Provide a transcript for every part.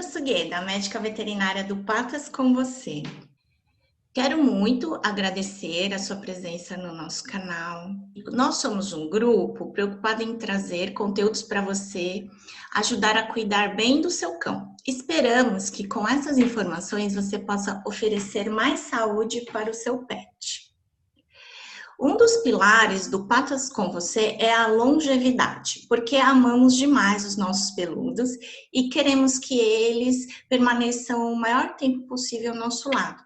Sandra Sugueda, médica veterinária do Patas com você. Quero muito agradecer a sua presença no nosso canal. Nós somos um grupo preocupado em trazer conteúdos para você, ajudar a cuidar bem do seu cão. Esperamos que com essas informações você possa oferecer mais saúde para o seu pet. Um dos pilares do Patas com você é a longevidade, porque amamos demais os nossos peludos e queremos que eles permaneçam o maior tempo possível ao nosso lado.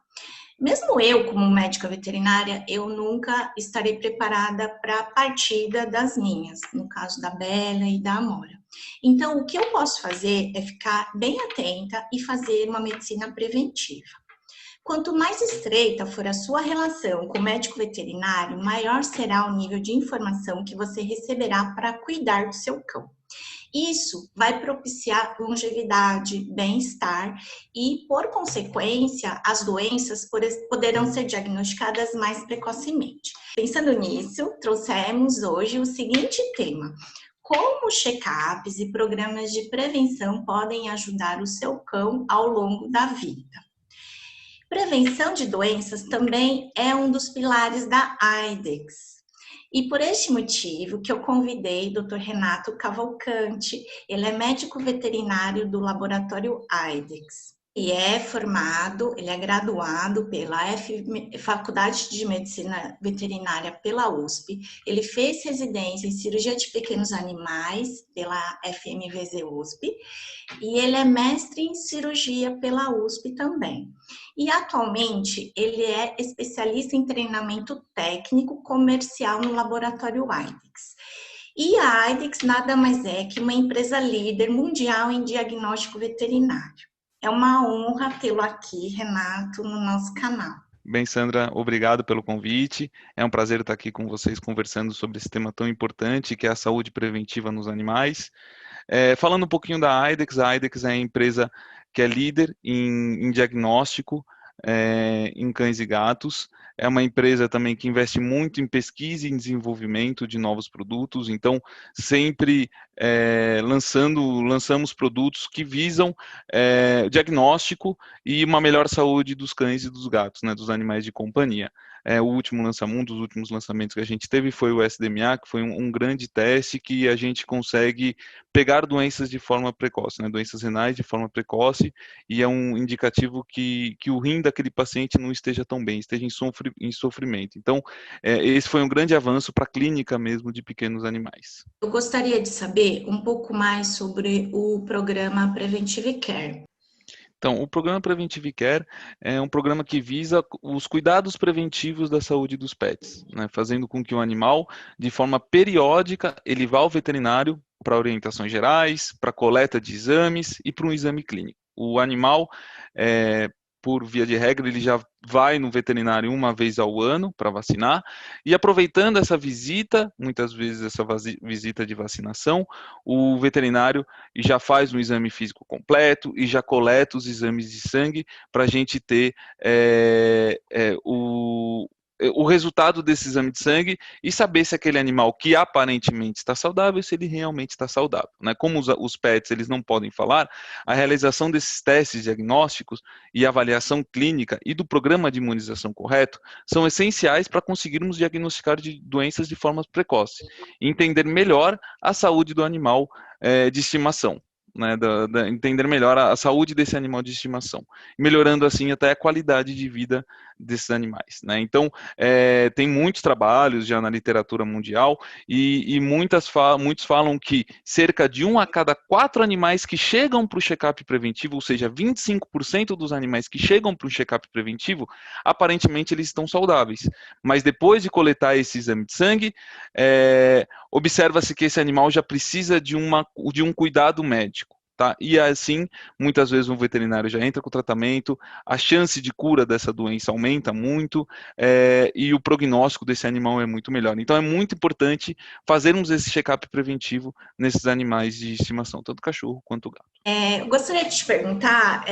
Mesmo eu, como médica veterinária, eu nunca estarei preparada para a partida das minhas, no caso da Bela e da Amora. Então, o que eu posso fazer é ficar bem atenta e fazer uma medicina preventiva. Quanto mais estreita for a sua relação com o médico veterinário, maior será o nível de informação que você receberá para cuidar do seu cão. Isso vai propiciar longevidade, bem-estar e, por consequência, as doenças poderão ser diagnosticadas mais precocemente. Pensando nisso, trouxemos hoje o seguinte tema: como check-ups e programas de prevenção podem ajudar o seu cão ao longo da vida. Prevenção de doenças também é um dos pilares da IDEXX. E por este motivo que eu convidei o Dr. Renato Cavalcante, ele é médico veterinário do laboratório IDEXX. E ele é graduado pela Faculdade de Medicina Veterinária pela USP. Ele fez residência em cirurgia de pequenos animais pela FMVZ USP. E ele é mestre em cirurgia pela USP também. E atualmente ele é especialista em treinamento técnico comercial no laboratório IDEXX. E a IDEXX nada mais é que uma empresa líder mundial em diagnóstico veterinário. É uma honra tê-lo aqui, Renato, no nosso canal. Bem, Sandra, obrigado pelo convite. É um prazer estar aqui com vocês conversando sobre esse tema tão importante que é a saúde preventiva nos animais. Falando um pouquinho da IDEXX, a IDEXX é a empresa que é líder em diagnóstico em cães e gatos. É uma empresa também que investe muito em pesquisa e em desenvolvimento de novos produtos, então sempre lançamos produtos que visam diagnóstico e uma melhor saúde dos cães e dos gatos, né, dos animais de companhia. Um dos últimos lançamentos que a gente teve foi o SDMA, que foi um grande teste que a gente consegue pegar doenças de forma precoce, né, doenças renais de forma precoce, e é um indicativo que o rim daquele paciente não esteja tão bem, esteja em sofrimento. Então, esse foi um grande avanço para a clínica mesmo de pequenos animais. Eu gostaria de saber um pouco mais sobre o programa Preventive Care. Então, o programa Preventive Care é um programa que visa os cuidados preventivos da saúde dos pets, né, fazendo com que o animal, de forma periódica, ele vá ao veterinário para orientações gerais, para coleta de exames e para um exame clínico. O animal, por via de regra, ele já vai no veterinário uma vez ao ano para vacinar, e aproveitando essa visita, muitas vezes essa visita de vacinação, o veterinário já faz um exame físico completo e já coleta os exames de sangue para a gente ter o resultado desse exame de sangue e saber se aquele animal que aparentemente está saudável, se ele realmente está saudável, né? Como os pets eles não podem falar, a realização desses testes diagnósticos e avaliação clínica e do programa de imunização correto são essenciais para conseguirmos diagnosticar de doenças de forma precoce e entender melhor a saúde do animal de estimação. Né, entender melhor a saúde desse animal de estimação, melhorando assim até a qualidade de vida desses animais, né? Então, tem muitos trabalhos já na literatura mundial e muitos falam que cerca de 1 a cada 4 animais que chegam para o check-up preventivo, ou seja, 25% dos animais que chegam para o check-up preventivo, aparentemente eles estão saudáveis, mas depois de coletar esse exame de sangue, observa-se que esse animal já precisa de um cuidado médico. Tá? E assim, muitas vezes um veterinário já entra com o tratamento, a chance de cura dessa doença aumenta muito e o prognóstico desse animal é muito melhor. Então é muito importante fazermos esse check-up preventivo nesses animais de estimação, tanto cachorro quanto gato. Eu gostaria de te perguntar,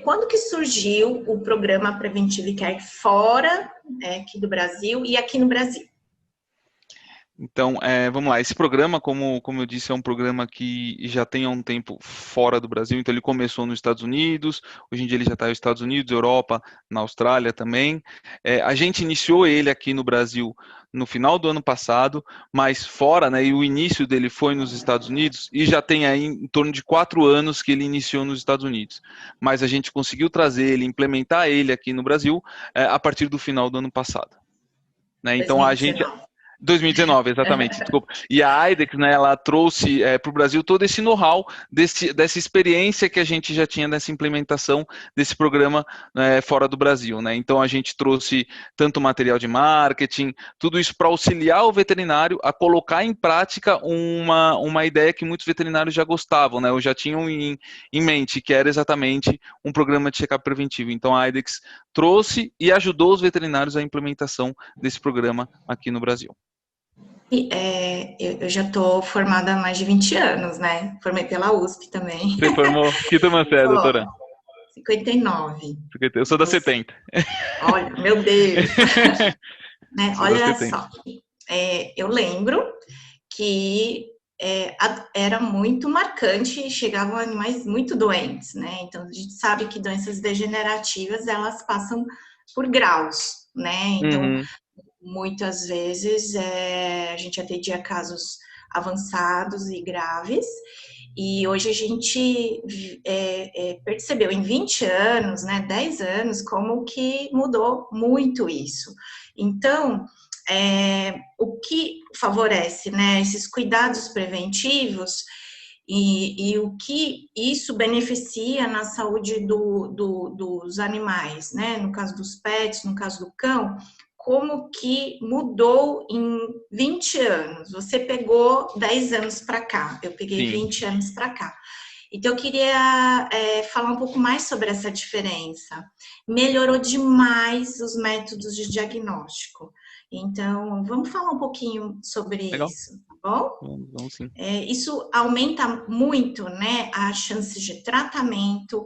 quando que surgiu o programa Preventive Care fora aqui do Brasil e aqui no Brasil? Então, vamos lá. Esse programa, como eu disse, é um programa que já tem há um tempo fora do Brasil. Então, ele começou nos Estados Unidos. Hoje em dia, ele já está nos Estados Unidos, Europa, na Austrália também. A gente iniciou ele aqui no Brasil no final do ano passado, mas fora, né? E o início dele foi nos Estados Unidos e já tem aí em torno de 4 anos que ele iniciou nos Estados Unidos. Mas a gente conseguiu trazer ele, implementar ele aqui no Brasil a partir do final do ano passado. Né? Então, a gente 2019. 2019, exatamente, desculpa. E a IDEX, né, ela trouxe para o Brasil todo esse know-how dessa experiência que a gente já tinha nessa implementação desse programa fora do Brasil, né? Então a gente trouxe tanto material de marketing, tudo isso para auxiliar o veterinário a colocar em prática uma ideia que muitos veterinários já gostavam, né? Ou já tinham em mente, que era exatamente um programa de check-up preventivo. Então a IDEX trouxe e ajudou os veterinários à implementação desse programa aqui no Brasil. Eu já estou formada há mais de 20 anos, né? Formei pela USP também. Você formou? Que turma você é, doutora? 59. Eu sou da 70. Olha, meu Deus! Né? Olha 70. só, eu lembro que era muito marcante, chegavam animais muito doentes, né? Então, a gente sabe que doenças degenerativas, elas passam por graus, né? Então, muitas vezes a gente atendia casos avançados e graves, e hoje a gente percebeu em 20 anos, né, 10 anos, como que mudou muito isso. Então, o que favorece, né, esses cuidados preventivos e o que isso beneficia na saúde dos animais, né, no caso dos pets, no caso do cão, como que mudou em 20 anos. Você pegou 10 anos para cá, eu peguei 20 anos para cá. Então, eu queria falar um pouco mais sobre essa diferença. Melhorou demais os métodos de diagnóstico. Então, vamos falar um pouquinho sobre isso, tá bom? Vamos sim. Isso aumenta muito, né, as chances de tratamento,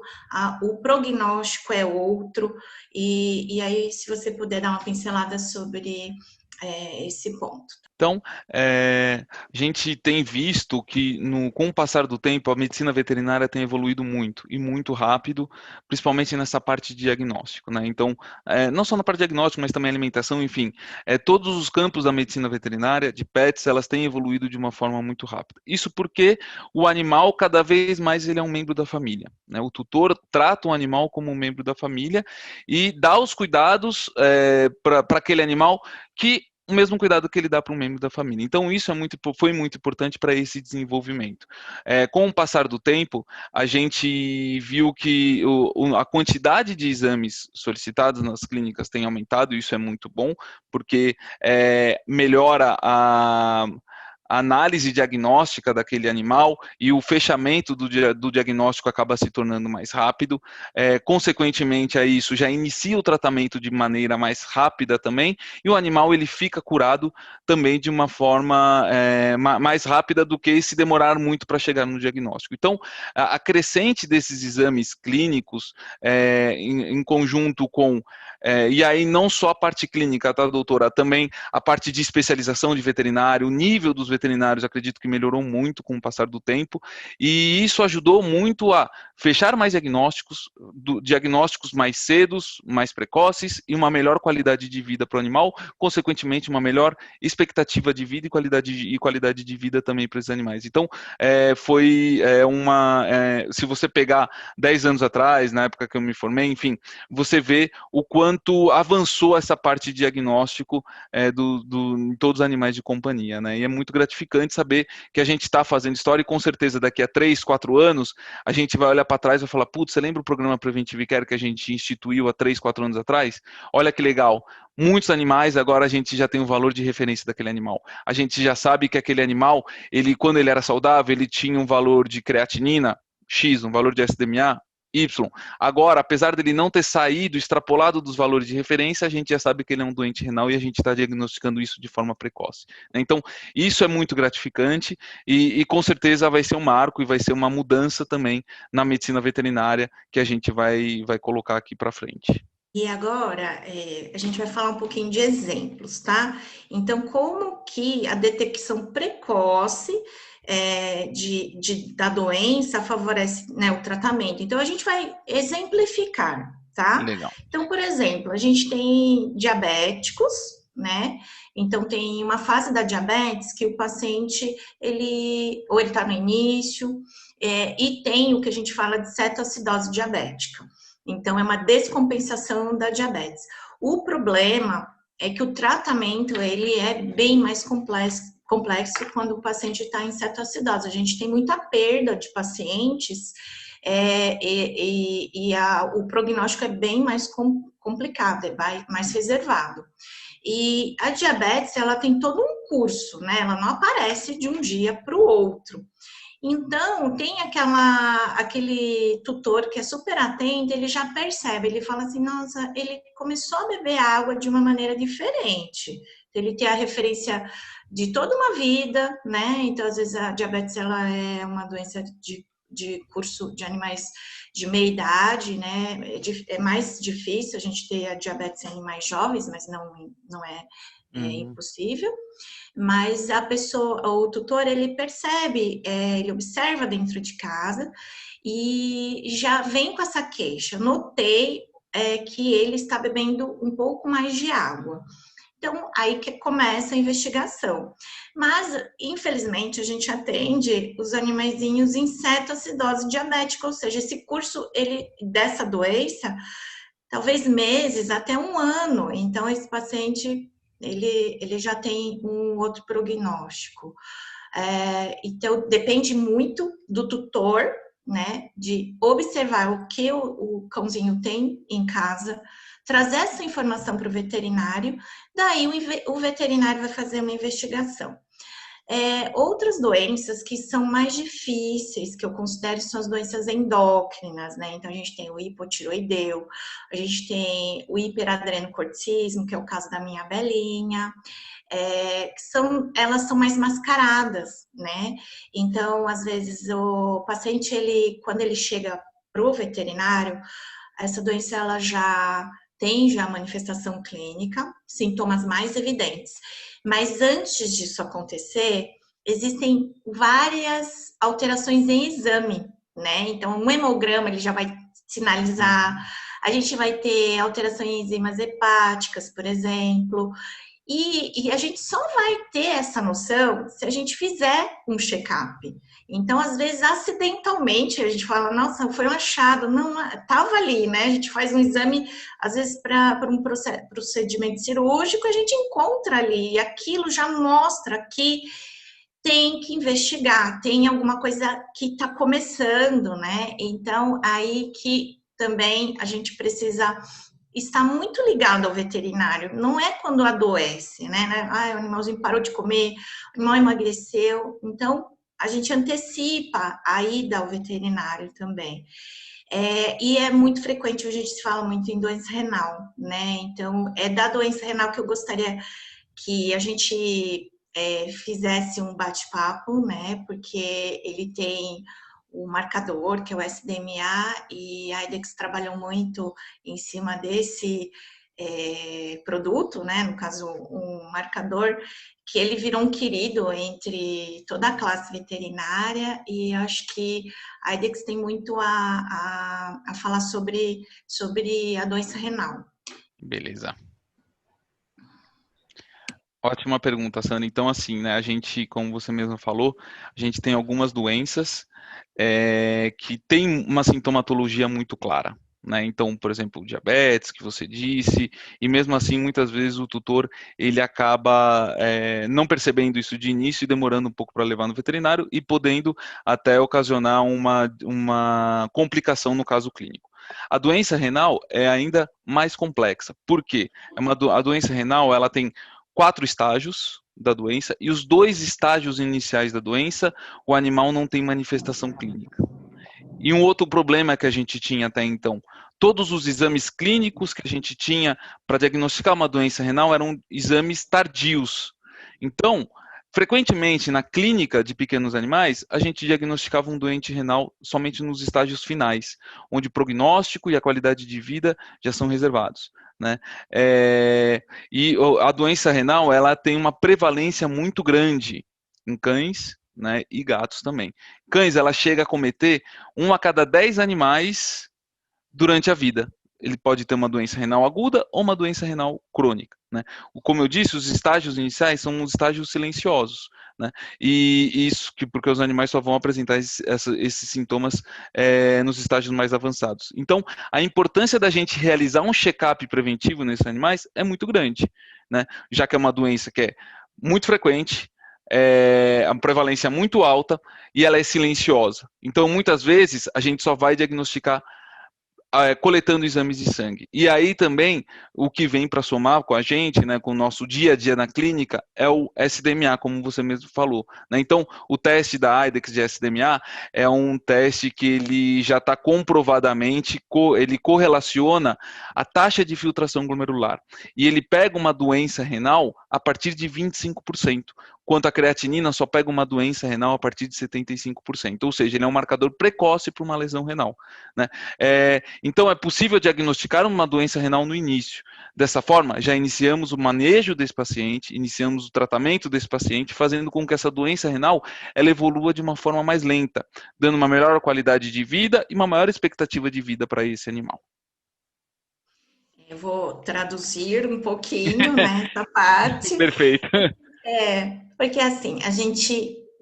o prognóstico é outro, e aí, se você puder dar uma pincelada sobre esse ponto. Então, a gente tem visto que, com o passar do tempo, a medicina veterinária tem evoluído muito, e muito rápido, principalmente nessa parte de diagnóstico, né? Então, não só na parte de diagnóstico, mas também alimentação, enfim, todos os campos da medicina veterinária, de pets, elas têm evoluído de uma forma muito rápida. Isso porque o animal, cada vez mais, ele é um membro da família, né? O tutor trata o animal como um membro da família e dá os cuidados para aquele animal que o mesmo cuidado que ele dá para um membro da família. Então, isso foi muito importante para esse desenvolvimento. Com o passar do tempo, a gente viu que a quantidade de exames solicitados nas clínicas tem aumentado, e isso é muito bom, porque melhora a análise diagnóstica daquele animal e o fechamento do diagnóstico acaba se tornando mais rápido. Consequentemente a isso, já inicia o tratamento de maneira mais rápida também, e o animal ele fica curado também de uma forma mais rápida do que se demorar muito para chegar no diagnóstico. Então, a crescente desses exames clínicos, em conjunto com e aí não só a parte clínica, tá, doutora? Também a parte de especialização de veterinário, o nível dos veterinários, acredito que melhorou muito com o passar do tempo, e isso ajudou muito a fechar mais diagnósticos mais cedos, mais precoces, e uma melhor qualidade de vida para o animal, consequentemente uma melhor expectativa de vida e qualidade de vida também para os animais. Então, se você pegar 10 anos atrás, na época que eu me formei, enfim, você vê o quanto avançou essa parte de diagnóstico em todos os animais de companhia, né? E é muito gratificante saber que a gente está fazendo história, e com certeza daqui a 3, 4 anos, a gente vai olhar para trás e vai falar, putz, você lembra o programa Preventivo Care que a gente instituiu há 3, 4 anos atrás? Olha que legal. Muitos animais, agora a gente já tem o valor de referência daquele animal. A gente já sabe que aquele animal, quando ele era saudável, ele tinha um valor de creatinina X, um valor de SDMA Y. Agora, apesar dele não ter saído, extrapolado dos valores de referência, a gente já sabe que ele é um doente renal e a gente está diagnosticando isso de forma precoce. Então, isso é muito gratificante e com certeza vai ser um marco e vai ser uma mudança também na medicina veterinária que a gente vai colocar aqui para frente. E agora, a gente vai falar um pouquinho de exemplos, tá? Então, como que a detecção precoce da doença favorece, né, o tratamento. Então, a gente vai exemplificar, tá? Legal. Então, por exemplo, a gente tem diabéticos, né? Então, tem uma fase da diabetes que o paciente, ele está no início, e tem o que a gente fala de cetoacidose diabética. Então, é uma descompensação da diabetes. O problema é que o tratamento, ele é bem mais complexo quando o paciente está em cetoacidose. A gente tem muita perda de pacientes o prognóstico é bem mais complicado, é mais reservado. E a diabetes, ela tem todo um curso, né? Ela não aparece de um dia para o outro. Então, tem aquele tutor que é super atento, ele já percebe, ele fala assim, nossa, ele começou a beber água de uma maneira diferente. Ele tem a referência de toda uma vida, né? Então, às vezes, a diabetes, ela é uma doença de curso de animais de meia idade, né? É mais difícil a gente ter a diabetes em animais jovens, mas não é impossível. Mas a pessoa, o tutor, ele percebe, ele observa dentro de casa e já vem com essa queixa. Notei que ele está bebendo um pouco mais de água. Então, aí que começa a investigação. Mas, infelizmente, a gente atende os animaizinhos em cetoacidose diabética, ou seja, esse curso dessa doença, talvez meses, até um ano. Então, esse paciente, ele já tem um outro prognóstico. Então, depende muito do tutor, né, de observar o que o cãozinho tem em casa, trazer essa informação para o veterinário, daí o veterinário vai fazer uma investigação. Outras doenças que são mais difíceis, que eu considero, são as doenças endócrinas, né? Então, a gente tem o hipotiroideu, a gente tem o hiperadrenocorticismo, que é o caso da minha Belinha, elas são mais mascaradas, né? Então, às vezes, o paciente, quando ele chega para o veterinário, essa doença, ela já tem a manifestação clínica, sintomas mais evidentes. Mas antes disso acontecer, existem várias alterações em exame, né? Então, um hemograma, ele já vai sinalizar, a gente vai ter alterações em enzimas hepáticas, por exemplo, e a gente só vai ter essa noção se a gente fizer um check-up. Então, às vezes, acidentalmente, a gente fala, nossa, foi um achado, não, estava ali, né? A gente faz um exame, às vezes, para um procedimento cirúrgico, a gente encontra ali, e aquilo já mostra que tem que investigar, tem alguma coisa que está começando, né? Então, aí que também a gente precisa está muito ligado ao veterinário, não é quando adoece, né? O animalzinho parou de comer, o animal emagreceu, então a gente antecipa a ida ao veterinário também. E é muito frequente, a gente fala muito em doença renal, né? Então, é da doença renal que eu gostaria que a gente fizesse um bate-papo, né? Porque ele tem o marcador, que é o SDMA, e a IDEX trabalhou muito em cima desse produto, né? No caso, um marcador, que ele virou um querido entre toda a classe veterinária, e acho que a IDEX tem muito a falar sobre a doença renal. Beleza. Ótima pergunta, Sandra. Então, assim, né, a gente, como você mesmo falou, a gente tem algumas doenças que têm uma sintomatologia muito clara, né? Então, por exemplo, o diabetes, que você disse, e mesmo assim, muitas vezes o tutor, ele acaba não percebendo isso de início e demorando um pouco para levar no veterinário e podendo até ocasionar uma complicação no caso clínico. A doença renal é ainda mais complexa. Por quê? A doença renal, ela tem 4 estágios da doença, e os 2 estágios iniciais da doença, o animal não tem manifestação clínica. E um outro problema que a gente tinha até então, todos os exames clínicos que a gente tinha para diagnosticar uma doença renal eram exames tardios. Então, Frequentemente, na clínica de pequenos animais, a gente diagnosticava um doente renal somente nos estágios finais, onde o prognóstico e a qualidade de vida já são reservados, né? E a doença renal, ela tem uma prevalência muito grande em cães, né, e gatos também. Cães, ela chega a cometer 1 a cada 10 animais durante a vida. Ele pode ter uma doença renal aguda ou uma doença renal crônica, né? Como eu disse, os estágios iniciais são os estágios silenciosos, né? E isso porque os animais só vão apresentar esses sintomas nos estágios mais avançados. Então, a importância da gente realizar um check-up preventivo nesses animais é muito grande, né? Já que é uma doença que é muito frequente, a prevalência é muito alta e ela é silenciosa. Então, muitas vezes, a gente só vai diagnosticar coletando exames de sangue. E aí também, o que vem para somar com a gente, né, com o nosso dia a dia na clínica, é o SDMA, como você mesmo falou, né? Então, o teste da IDEX de SDMA é um teste que ele já está comprovadamente, ele correlaciona a taxa de filtração glomerular. E ele pega uma doença renal a partir de 25%. Quanto a creatinina, só pega uma doença renal a partir de 75%. Ou seja, ele é um marcador precoce para uma lesão renal, né? Então, é possível diagnosticar uma doença renal no início. Dessa forma, já iniciamos o manejo desse paciente, iniciamos o tratamento desse paciente, fazendo com que essa doença renal ela evolua de uma forma mais lenta, dando uma melhor qualidade de vida e uma maior expectativa de vida para esse animal. Eu vou traduzir um pouquinho, né, essa parte. Perfeito. Porque assim,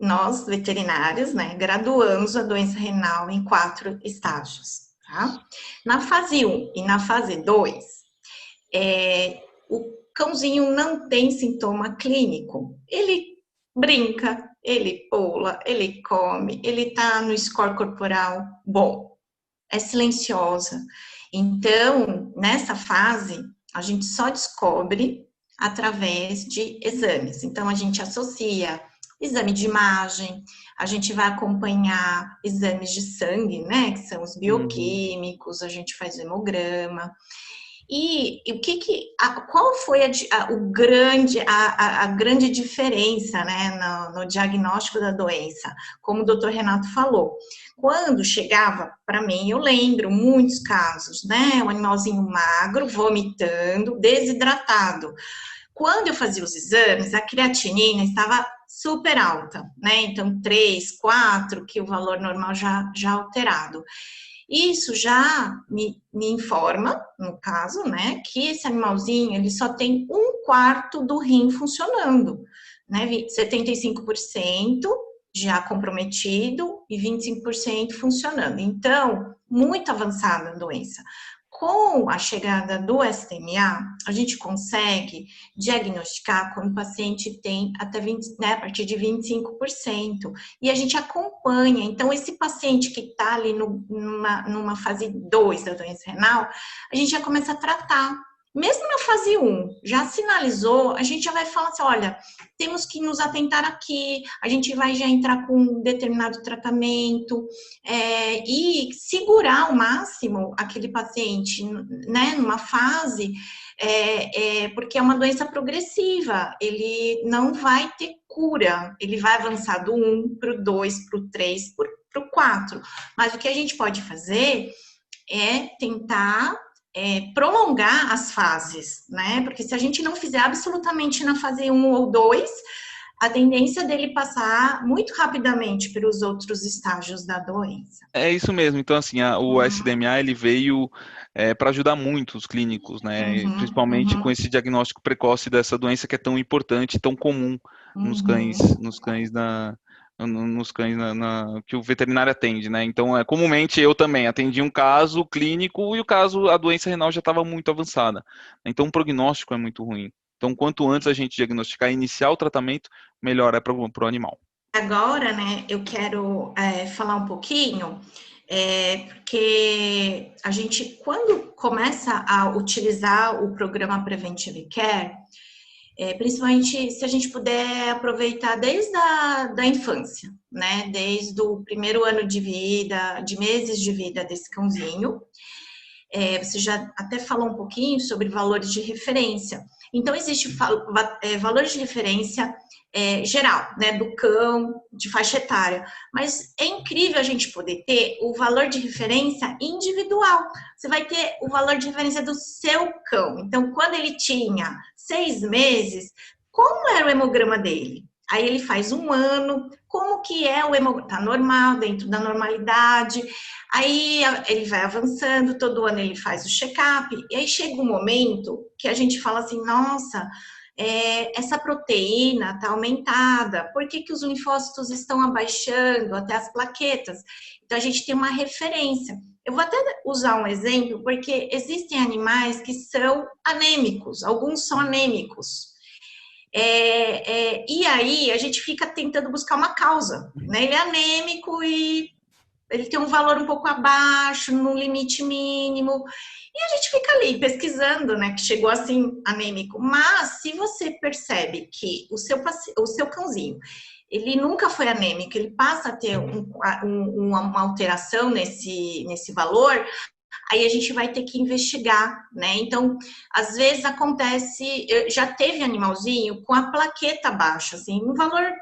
nós veterinários, né, graduamos a doença renal em 4 estágios, tá? Na fase 1 e na fase 2, o cãozinho não tem sintoma clínico. Ele brinca, ele pula, ele come, ele tá no score corporal bom, é silenciosa. Então, nessa fase, a gente só descobre através de exames. Então, a gente associa exame de imagem, a gente vai acompanhar exames de sangue, né, que são os bioquímicos, a gente faz hemograma. E qual foi a grande diferença, né, no diagnóstico da doença? Como o doutor Renato falou, quando chegava para mim, eu lembro muitos casos, né, um animalzinho magro, vomitando, desidratado. Quando eu fazia os exames, a creatinina estava super alta, né, então 3, 4, que o valor normal já alterado. Isso já me informa, no caso, né, que esse animalzinho ele só tem 1/4 do rim funcionando, né, 75% já comprometido e 25% funcionando. Então, muito avançada a doença. Com a chegada do SDMA, a gente consegue diagnosticar quando o paciente tem até 20, né, a partir de 25%. E a gente acompanha. Então, esse paciente que está ali numa fase 2 da doença renal, a gente já começa a tratar. Mesmo na fase 1, já sinalizou, a gente já vai falar assim, olha, temos que nos atentar aqui, a gente vai já entrar com um determinado tratamento e segurar ao máximo aquele paciente, né, numa fase, porque é uma doença progressiva, ele não vai ter cura, ele vai avançar do 1 para o 2, para o 3, para o 4. Mas o que a gente pode fazer é tentar prolongar as fases, né? Porque se a gente não fizer absolutamente na fase 1 ou 2, a tendência dele passar muito rapidamente pelos outros estágios da doença. É isso mesmo. Então, assim, o SDMA ele veio para ajudar muito os clínicos, né? Principalmente com esse diagnóstico precoce dessa doença que é tão importante, tão comum nos cães que o veterinário atende, né? Então, comumente eu também atendi um caso clínico e a doença renal já estava muito avançada. Então, o prognóstico é muito ruim. Então, quanto antes a gente diagnosticar e iniciar o tratamento, melhor é para o animal. Agora, né, eu quero falar um pouquinho, porque a gente, quando começa a utilizar o programa Preventive Care, principalmente se a gente puder aproveitar desde a infância, né? Desde o primeiro ano de vida, de meses de vida desse cãozinho. Você já até falou um pouquinho sobre valores de referência. Então, existe valores de referência geral, né, do cão, de faixa etária. Mas é incrível a gente poder ter o valor de referência individual. Você vai ter o valor de referência do seu cão. Então, quando ele tinha 6 meses, como era o hemograma dele? Aí ele faz 1 ano, como que é o hemograma? Tá normal, dentro da normalidade. Aí ele vai avançando, todo ano ele faz o check-up, e aí chega um momento que a gente fala assim, nossa, essa proteína está aumentada, por que os linfócitos estão abaixando, até as plaquetas? Então a gente tem uma referência. Eu vou até usar um exemplo, porque existem animais que são anêmicos, alguns são anêmicos. E aí a gente fica tentando buscar uma causa, né? Ele é anêmico e ele tem um valor um pouco abaixo, no limite mínimo, e a gente fica ali pesquisando, né, que chegou assim anêmico. Mas se você percebe que o seu cãozinho, ele nunca foi anêmico, ele passa a ter uma alteração nesse valor, aí a gente vai ter que investigar, né? Então, às vezes acontece, já teve animalzinho com a plaqueta baixa, assim, um valor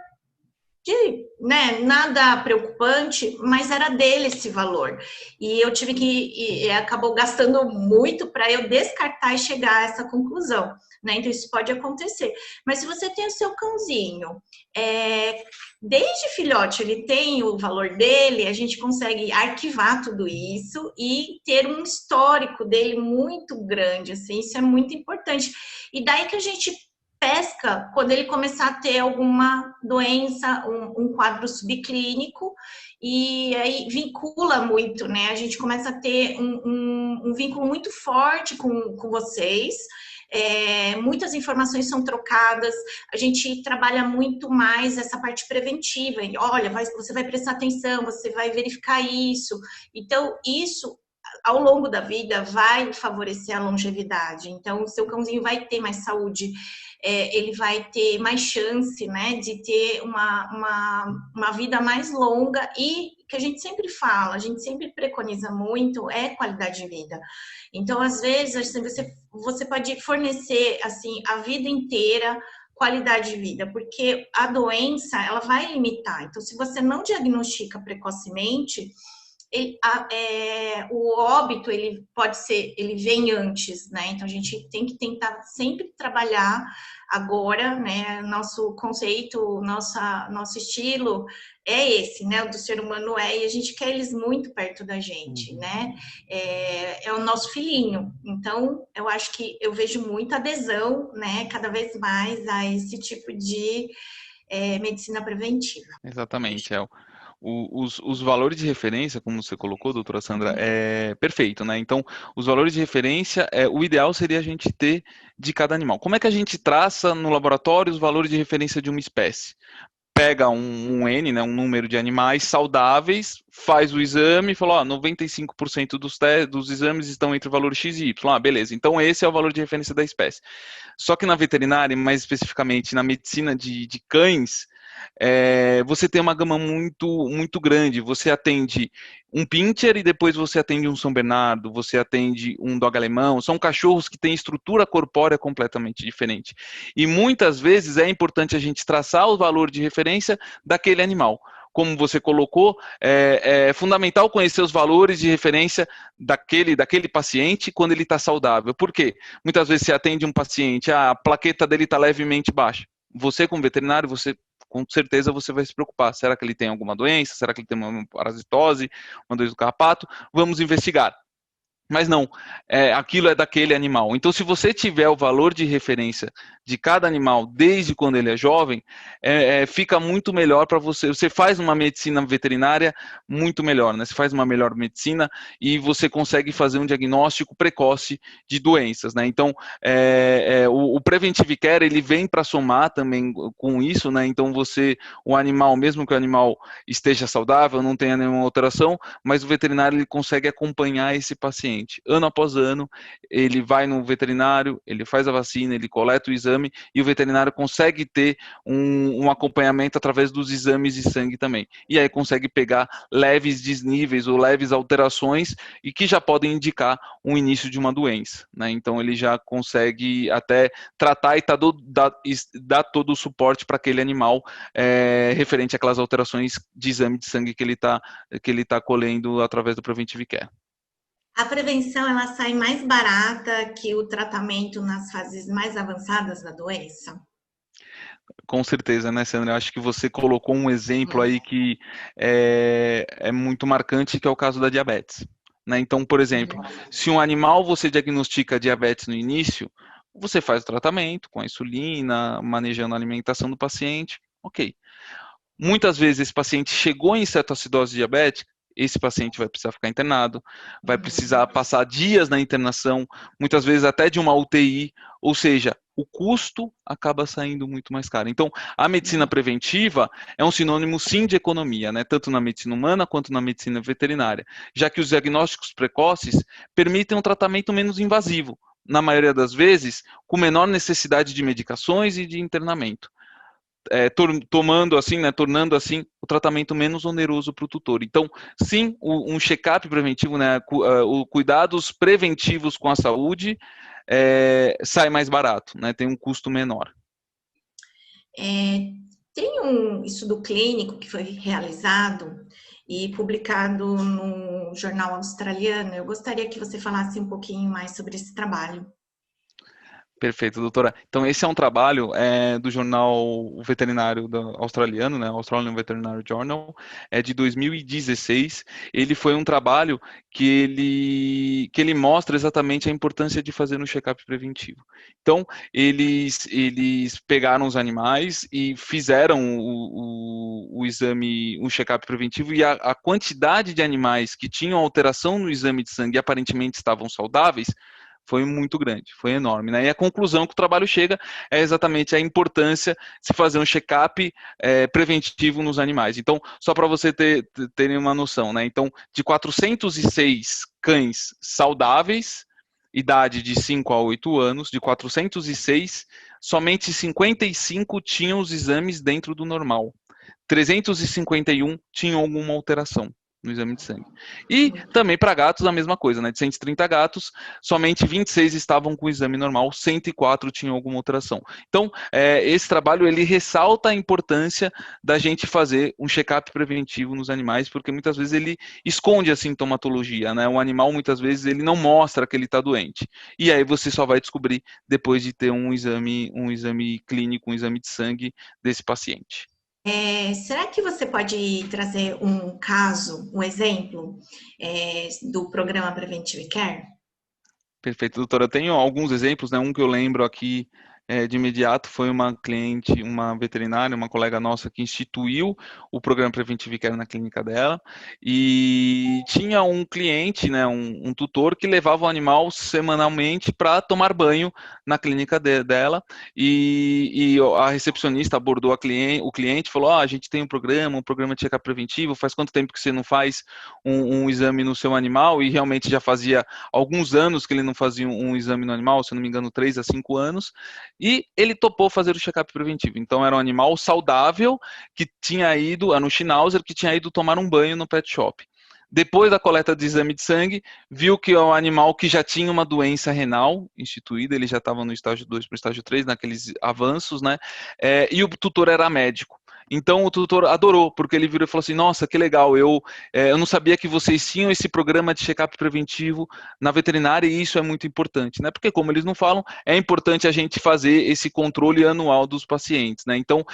de, né, nada preocupante, mas era dele esse valor. E eu tive que, acabou gastando muito para eu descartar e chegar a essa conclusão, né? Então, isso pode acontecer. Mas se você tem o seu cãozinho, desde filhote ele tem o valor dele, a gente consegue arquivar tudo isso e ter um histórico dele muito grande, assim, isso é muito importante. E daí que a gente pesca quando ele começar a ter alguma doença, um quadro subclínico, e aí vincula muito, né? A gente começa a ter um vínculo muito forte com vocês, muitas informações são trocadas, a gente trabalha muito mais essa parte preventiva, olha, você vai prestar atenção, você vai verificar isso, então isso ao longo da vida vai favorecer a longevidade, então o seu cãozinho vai ter mais saúde, ele vai ter mais chance, né, de ter uma vida mais longa e que a gente sempre fala, a gente sempre preconiza muito, qualidade de vida. Então, às vezes, assim, você pode fornecer, assim, a vida inteira qualidade de vida, porque a doença, ela vai limitar. Então, se você não diagnostica precocemente, o óbito, ele vem antes, né? Então, a gente tem que tentar sempre trabalhar agora, né? Nosso conceito, nosso estilo é esse, né? O do ser humano e a gente quer eles muito perto da gente, né? É o nosso filhinho. Então, eu acho que eu vejo muita adesão, né? Cada vez mais a esse tipo de medicina preventiva. Exatamente, os valores de referência, como você colocou, doutora Sandra, é perfeito, né? Então, os valores de referência, o ideal seria a gente ter de cada animal. Como é que a gente traça no laboratório os valores de referência de uma espécie? Pega um N, né, um número de animais saudáveis, faz o exame e fala, 95% dos exames estão entre o valor X e Y. Beleza, então esse é o valor de referência da espécie. Só que na veterinária, mais especificamente na medicina de cães, você tem uma gama muito, muito grande. Você atende um Pinscher e depois você atende um São Bernardo, você atende um Dog alemão. São cachorros que têm estrutura corpórea completamente diferente. E muitas vezes é importante a gente traçar o valor de referência daquele animal. Como você colocou, é fundamental conhecer os valores de referência daquele paciente quando ele está saudável. Por quê? Muitas vezes você atende um paciente, a plaqueta dele está levemente baixa. Você, como veterinário, com certeza você vai se preocupar. Será que ele tem alguma doença? Será que ele tem uma parasitose, uma doença do carrapato? Vamos investigar. Mas não, aquilo é daquele animal. Então, se você tiver o valor de referência de cada animal desde quando ele é jovem, fica muito melhor para você. Você faz uma medicina veterinária muito melhor, né? Você faz uma melhor medicina e você consegue fazer um diagnóstico precoce de doenças, né? Então, o Preventive Care, ele vem para somar também com isso, né? Então, o animal, mesmo que o animal esteja saudável, não tenha nenhuma alteração, mas o veterinário ele consegue acompanhar esse paciente. paciente. Ano após ano, ele vai no veterinário, ele faz a vacina, ele coleta o exame e o veterinário consegue ter um acompanhamento através dos exames de sangue também. E aí consegue pegar leves desníveis ou leves alterações e que já podem indicar um início de uma doença, né? Então ele já consegue até tratar e dar todo o suporte para aquele animal referente àquelas alterações de exame de sangue que ele tá colhendo através do Preventive Care. A prevenção, ela sai mais barata que o tratamento nas fases mais avançadas da doença? Com certeza, né, Sandra? Eu acho que você colocou um exemplo aí que é muito marcante, que é o caso da diabetes, né? Então, por exemplo, se um animal você diagnostica diabetes no início, você faz o tratamento com a insulina, manejando a alimentação do paciente, ok. Muitas vezes esse paciente chegou em cetoacidose diabética, esse paciente vai precisar ficar internado, vai precisar passar dias na internação, muitas vezes até de uma UTI, ou seja, o custo acaba saindo muito mais caro. Então, a medicina preventiva é um sinônimo, sim, de economia, né? Tanto na medicina humana quanto na medicina veterinária, já que os diagnósticos precoces permitem um tratamento menos invasivo, na maioria das vezes, com menor necessidade de medicações e de internamento. Tornando assim o tratamento menos oneroso para o tutor. Então, sim, um check-up preventivo, né, cuidados preventivos com a saúde sai mais barato, né, tem um custo menor. Tem um estudo clínico que foi realizado e publicado no jornal australiano. Eu gostaria que você falasse um pouquinho mais sobre esse trabalho. Perfeito, doutora. Então, esse é um trabalho do jornal veterinário australiano, né, Australian Veterinary Journal, de 2016. Ele foi um trabalho que ele mostra exatamente a importância de fazer um check-up preventivo. Então, eles pegaram os animais e fizeram o exame, um check-up preventivo, e a quantidade de animais que tinham alteração no exame de sangue e aparentemente estavam saudáveis foi muito grande, foi enorme, né? E a conclusão que o trabalho chega é exatamente a importância de se fazer um check-up preventivo nos animais. Então, só para você terem uma noção, né? Então, de 406 cães saudáveis, idade de 5 a 8 anos, de 406, somente 55 tinham os exames dentro do normal. 351 tinham alguma alteração no exame de sangue. E também para gatos a mesma coisa, né? De 130 gatos, somente 26 estavam com o exame normal, 104 tinham alguma alteração. Então, esse trabalho ele ressalta a importância da gente fazer um check-up preventivo nos animais, porque muitas vezes ele esconde a sintomatologia, né? O animal muitas vezes ele não mostra que ele está doente. E aí você só vai descobrir depois de ter um exame clínico, um exame de sangue desse paciente. Será que você pode trazer um caso, um exemplo do programa Preventive Care? Perfeito, doutora. Eu tenho alguns exemplos, né? Um que eu lembro aqui de imediato foi uma cliente, uma veterinária, uma colega nossa que instituiu o programa Preventive Care na clínica dela, e tinha um cliente, né, um tutor que levava o animal semanalmente para tomar banho na clínica dela, e a recepcionista abordou o cliente e falou: a gente tem um programa de check-up preventivo, faz quanto tempo que você não faz um exame no seu animal? E realmente já fazia alguns anos que ele não fazia um exame no animal, se não me engano, 3 a 5 anos, e ele topou fazer o check-up preventivo. Então, era um animal saudável que tinha ido, no Schnauzer, que tinha ido tomar um banho no pet shop. Depois da coleta de exame de sangue, viu que é um animal que já tinha uma doença renal instituída, ele já estava no estágio 2 para o estágio 3, naqueles avanços, né? E o tutor era médico. Então o tutor adorou, porque ele virou e falou assim: nossa, que legal, eu não sabia que vocês tinham esse programa de check-up preventivo na veterinária, e isso é muito importante, né? Porque, como eles não falam, é importante a gente fazer esse controle anual dos pacientes, né? Então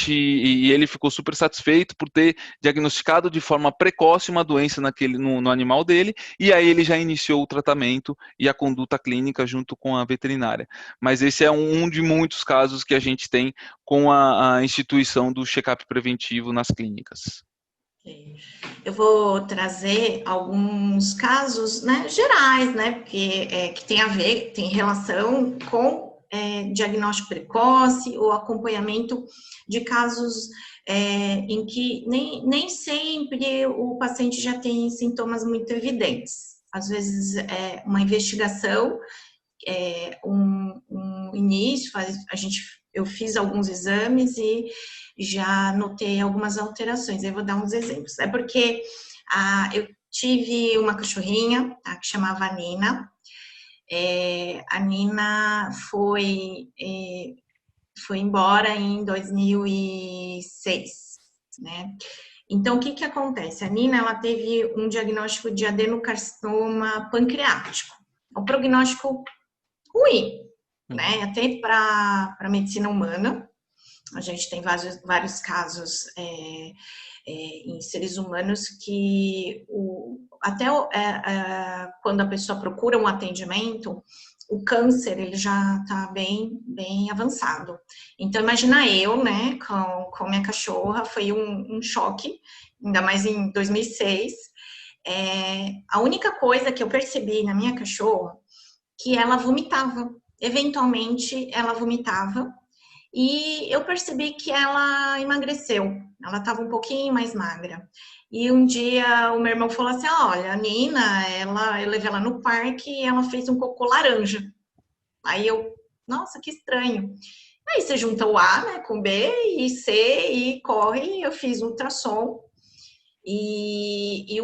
e ele ficou super satisfeito por ter diagnosticado de forma precoce uma doença no animal dele, e aí ele já iniciou o tratamento e a conduta clínica junto com a veterinária. Mas esse é um de muitos casos que a gente tem com a instituição do check-up preventivo nas clínicas. Eu vou trazer alguns casos, né, gerais, né, porque que tem a ver, tem relação com diagnóstico precoce ou acompanhamento de casos em que nem sempre o paciente já tem sintomas muito evidentes. às vezes uma investigação, um início, eu fiz alguns exames e já notei algumas alterações. Eu vou dar uns exemplos. É porque eu tive uma cachorrinha, tá, que chamava Nina. A Nina foi embora em 2006, né? Então, o que acontece? A Nina, ela teve um diagnóstico de adenocarcinoma pancreático. Um prognóstico ruim, né? Até para a medicina humana. A gente tem vários casos em seres humanos que quando a pessoa procura um atendimento, o câncer ele já está bem avançado. Então, imagina eu, né, com minha cachorra, foi um choque, ainda mais em 2006. A única coisa que eu percebi na minha cachorra, que ela vomitava. Eventualmente, ela vomitava. E eu percebi que ela emagreceu. Ela estava um pouquinho mais magra. E um dia o meu irmão falou assim: olha, a Nina, eu levei ela no parque e ela fez um cocô laranja. Aí eu, nossa, que estranho. Aí você junta o A, né, com B e C e corre. Eu fiz ultrassom. E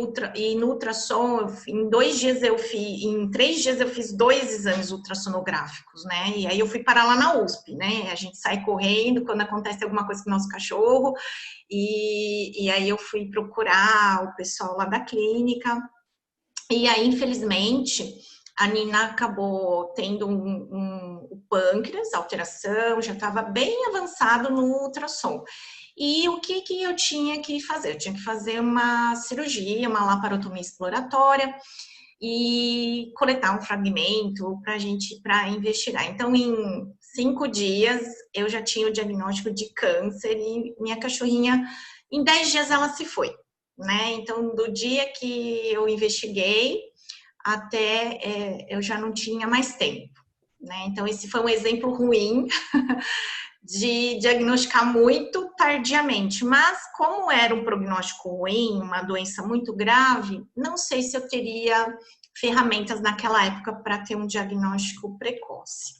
no ultrassom, em 3 dias eu fiz 2 exames ultrassonográficos, né? E aí eu fui parar lá na USP, né? A gente sai correndo quando acontece alguma coisa com o nosso cachorro. E aí eu fui procurar o pessoal lá da clínica. E aí, infelizmente, a Nina acabou tendo o pâncreas, alteração, já estava bem avançado no ultrassom. E o que eu tinha que fazer? Eu tinha que fazer uma cirurgia, uma laparotomia exploratória e coletar um fragmento para investigar. Então, em 5 dias, eu já tinha o diagnóstico de câncer e minha cachorrinha, em 10 dias, ela se foi, né? Então, do dia que eu investiguei até eu já não tinha mais tempo, né? Então, esse foi um exemplo ruim de diagnosticar muito tardiamente, mas como era um prognóstico ruim, uma doença muito grave, não sei se eu teria ferramentas naquela época para ter um diagnóstico precoce.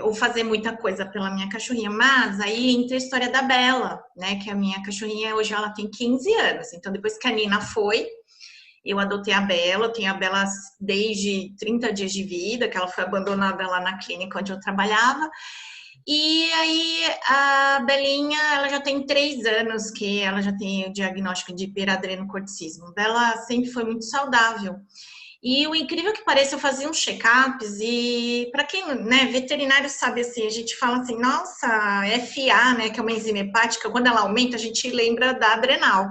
Ou fazer muita coisa pela minha cachorrinha, mas aí entra a história da Bela, né, que a minha cachorrinha hoje ela tem 15 anos, então depois que a Nina foi, eu adotei a Bela, eu tenho a Bela desde 30 dias de vida, que ela foi abandonada lá na clínica onde eu trabalhava. E aí a Belinha, ela já tem 3 anos que ela já tem o diagnóstico de hiperadrenocorticismo. Bela sempre foi muito saudável. E o incrível que pareça, eu fazia uns check-ups e para quem, né, veterinário sabe assim, a gente fala assim, nossa, FA, né, que é uma enzima hepática, quando ela aumenta, a gente lembra da adrenal.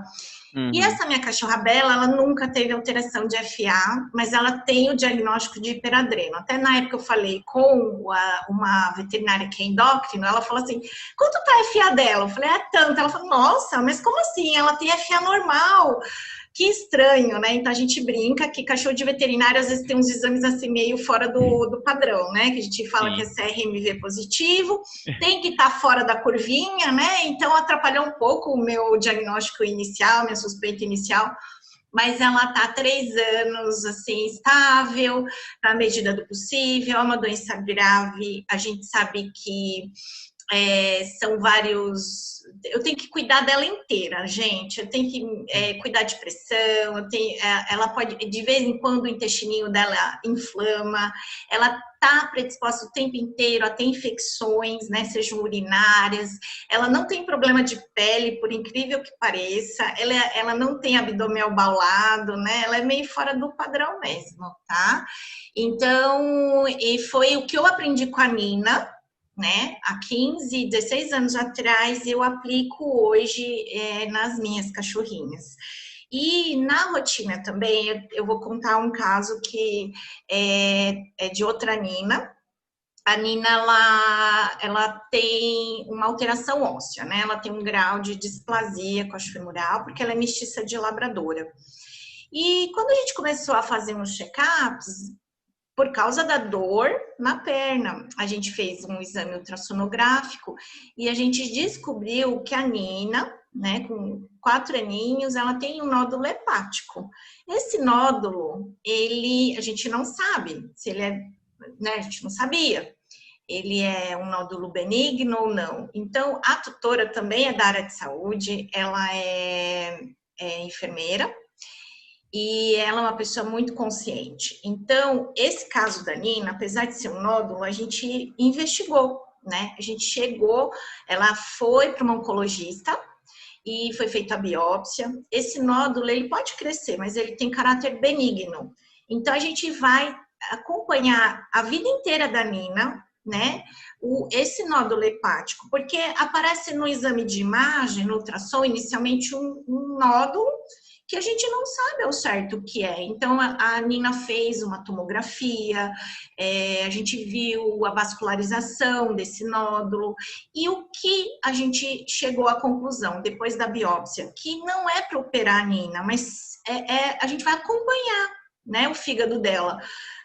E essa minha cachorra Bela, ela nunca teve alteração de FA, mas ela tem o diagnóstico de hiperadreno. Até na época eu falei com uma veterinária que é endócrino, ela falou assim, quanto tá a FA dela? Eu falei, tanto. Ela falou, nossa, mas como assim? Ela tem FA normal. Que estranho, né? Então a gente brinca que cachorro de veterinário às vezes tem uns exames assim meio fora do padrão, né? Que a gente fala que é CRMV positivo, tem que estar fora da curvinha, né? Então atrapalhou um pouco o meu diagnóstico inicial, minha suspeita inicial, mas ela tá há 3 anos assim estável, na medida do possível, é uma doença grave, a gente sabe que são vários. Eu tenho que cuidar dela inteira, gente. Eu tenho que cuidar de pressão. Ela pode, de vez em quando, o intestininho dela inflama. Ela está predisposta o tempo inteiro a ter infecções, né, sejam urinárias. Ela não tem problema de pele, por incrível que pareça. Ela não tem abdômen baulado, né? Ela é meio fora do padrão mesmo, tá? Então, e foi o que eu aprendi com a Nina, né? Há 15, 16 anos atrás, eu aplico hoje nas minhas cachorrinhas. E na rotina também, eu vou contar um caso que é de outra Nina. A Nina, ela tem uma alteração óssea, né? Ela tem um grau de displasia coxofemoral, porque ela é mestiça de labradora. E quando a gente começou a fazer uns check-ups, por causa da dor na perna, a gente fez um exame ultrassonográfico e a gente descobriu que a Nina né, com 4 aninhos, ela tem um nódulo hepático. Esse nódulo, a gente não sabe se ele é, né, a gente não sabia. Ele é um nódulo benigno ou não. Então, a tutora também é da área de saúde, ela é enfermeira, e ela é uma pessoa muito consciente. Então, esse caso da Nina, apesar de ser um nódulo, a gente investigou, né? A gente chegou, ela foi para uma oncologista e foi feita a biópsia. Esse nódulo, ele pode crescer, mas ele tem caráter benigno. Então, a gente vai acompanhar a vida inteira da Nina, né? Esse nódulo hepático, porque aparece no exame de imagem, no ultrassom, inicialmente um nódulo que a gente não sabe ao certo o que é. Então, a Nina fez uma tomografia, a gente viu a vascularização desse nódulo, e o que a gente chegou à conclusão, depois da biópsia, que não é para operar a Nina, mas a gente vai acompanhar, né, o fígado dela.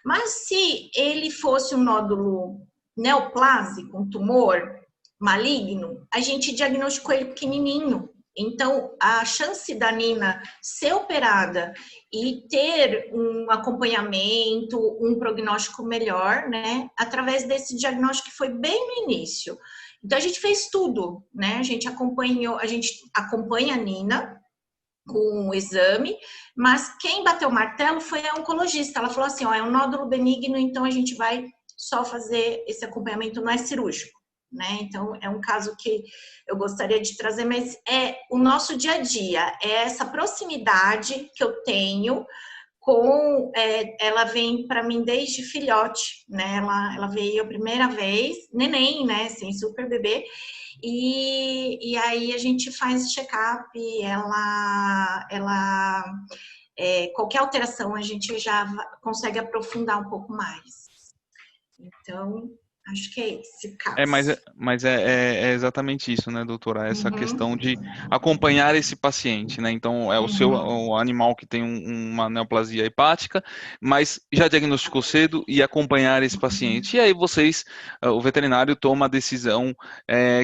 Mas se ele fosse um nódulo neoplásico, um tumor maligno, a gente diagnosticou ele pequenininho. Então, a chance da Nina ser operada e ter um acompanhamento, um prognóstico melhor, né, através desse diagnóstico que foi bem no início. Então, a gente fez tudo, né, a gente acompanha a Nina com o exame, mas quem bateu o martelo foi a oncologista. Ela falou assim, ó, é um nódulo benigno, então a gente vai só fazer esse acompanhamento, não é cirúrgico. Né? Então, é um caso que eu gostaria de trazer, mas é o nosso dia a dia, é essa proximidade que eu tenho com... ela vem para mim desde filhote, né? Ela veio a primeira vez, neném, né? Sem super bebê, e aí a gente faz check-up, qualquer alteração a gente já consegue aprofundar um pouco mais. Então... acho que é esse o caso. É exatamente isso, né, doutora? Essa questão de acompanhar esse paciente, né? Então, é o animal que tem uma neoplasia hepática, mas já diagnosticou cedo e acompanhar esse paciente. E aí o veterinário toma a decisão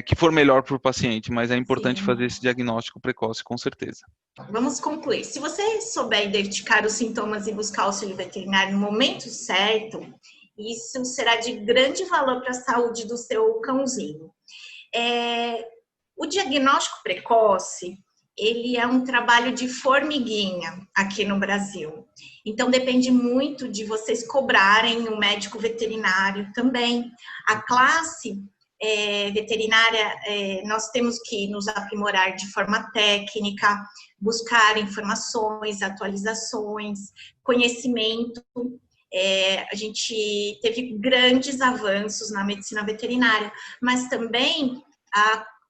que for melhor para o paciente, mas é importante fazer esse diagnóstico precoce, com certeza. Vamos concluir. Se você souber identificar os sintomas e buscar auxílio veterinário no momento certo, isso será de grande valor para a saúde do seu cãozinho. O diagnóstico precoce, ele é um trabalho de formiguinha aqui no Brasil. Então, depende muito de vocês cobrarem o médico veterinário também. A classe veterinária, nós temos que nos aprimorar de forma técnica, buscar informações, atualizações, conhecimento. A gente teve grandes avanços na medicina veterinária, mas também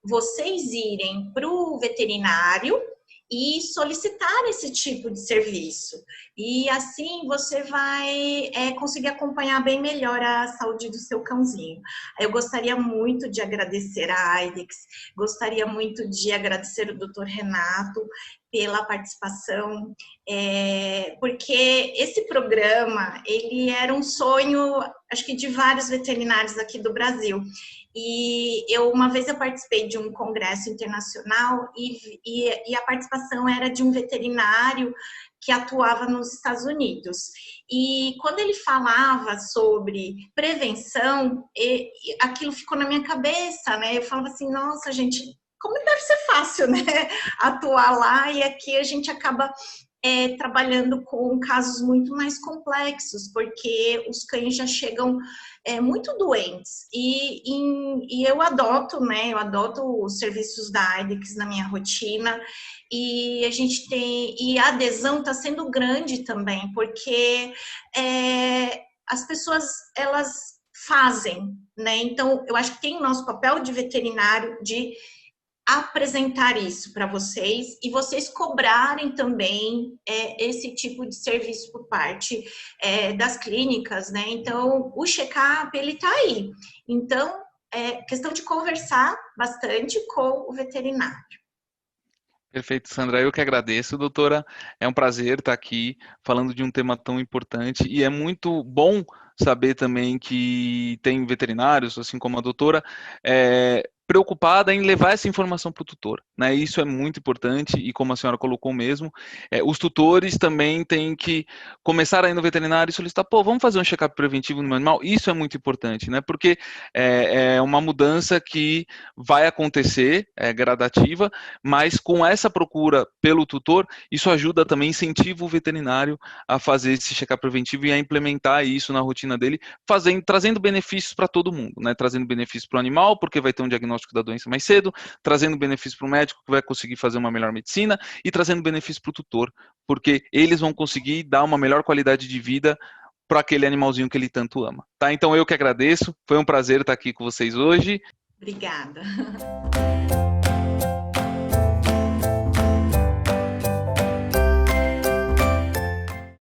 vocês irem para o veterinário e solicitar esse tipo de serviço. E assim você vai conseguir acompanhar bem melhor a saúde do seu cãozinho. Eu gostaria muito de agradecer a Aidex, gostaria muito de agradecer o Dr. Renato pela participação, porque esse programa, ele era um sonho, acho que de vários veterinários aqui do Brasil. E uma vez eu participei de um congresso internacional e a participação era de um veterinário que atuava nos Estados Unidos. E quando ele falava sobre prevenção, aquilo ficou na minha cabeça, né? Eu falava assim, nossa, gente, como deve ser fácil, né? Atuar lá, e aqui a gente acaba trabalhando com casos muito mais complexos, porque os cães já chegam muito doentes. E eu adoto, né? Eu adoto os serviços da Aidex na minha rotina, e a gente tem... E a adesão está sendo grande também, porque as pessoas, elas fazem, né? Então, eu acho que tem o nosso papel de veterinário de apresentar isso para vocês e vocês cobrarem também esse tipo de serviço por parte das clínicas, né? Então, o check-up, ele tá aí. Então, questão de conversar bastante com o veterinário. Perfeito, Sandra. Eu que agradeço, doutora. É um prazer estar aqui falando de um tema tão importante e é muito bom saber também que tem veterinários, assim como a doutora, preocupada em levar essa informação para o tutor, né? Isso é muito importante e como a senhora colocou mesmo, os tutores também têm que começar a ir no veterinário e solicitar, pô, vamos fazer um check-up preventivo no meu animal? Isso é muito importante, né? Porque é uma mudança que vai acontecer, gradativa, mas com essa procura pelo tutor, isso ajuda também, incentiva o veterinário a fazer esse check-up preventivo e a implementar isso na rotina dele, trazendo benefícios para todo mundo, né? Trazendo benefícios para o animal, porque vai ter um diagnóstico da doença mais cedo, trazendo benefícios para o médico, que vai conseguir fazer uma melhor medicina, e trazendo benefícios para o tutor, porque eles vão conseguir dar uma melhor qualidade de vida para aquele animalzinho que ele tanto ama. Tá? Então eu que agradeço, foi um prazer estar aqui com vocês hoje. Obrigada.